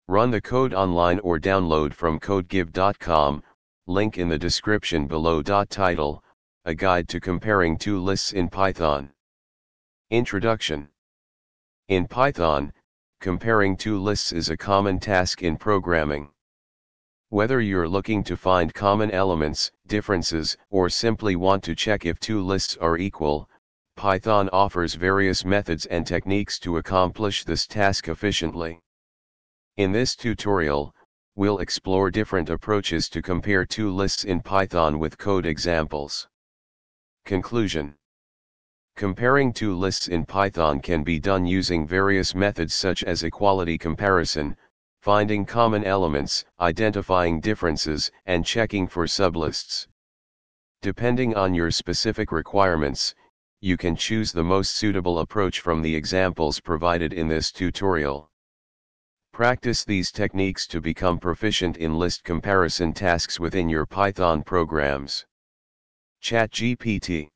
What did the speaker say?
Run the code online or download from codegive.com, link in the description below. Title: A Guide to Comparing Two Lists in Python. Introduction. In Python, comparing two lists is a common task in programming. Whether you're looking to find common elements, differences, or simply want to check if two lists are equal, Python offers various methods and techniques to accomplish this task efficiently. In this tutorial, we'll explore different approaches to compare two lists in Python with code examples. Conclusion. Comparing two lists in Python can be done using various methods such as equality comparison, finding common elements, identifying differences, and checking for sublists. Depending on your specific requirements, you can choose the most suitable approach from the examples provided in this tutorial. Practice these techniques to become proficient in list comparison tasks within your Python programs. ChatGPT.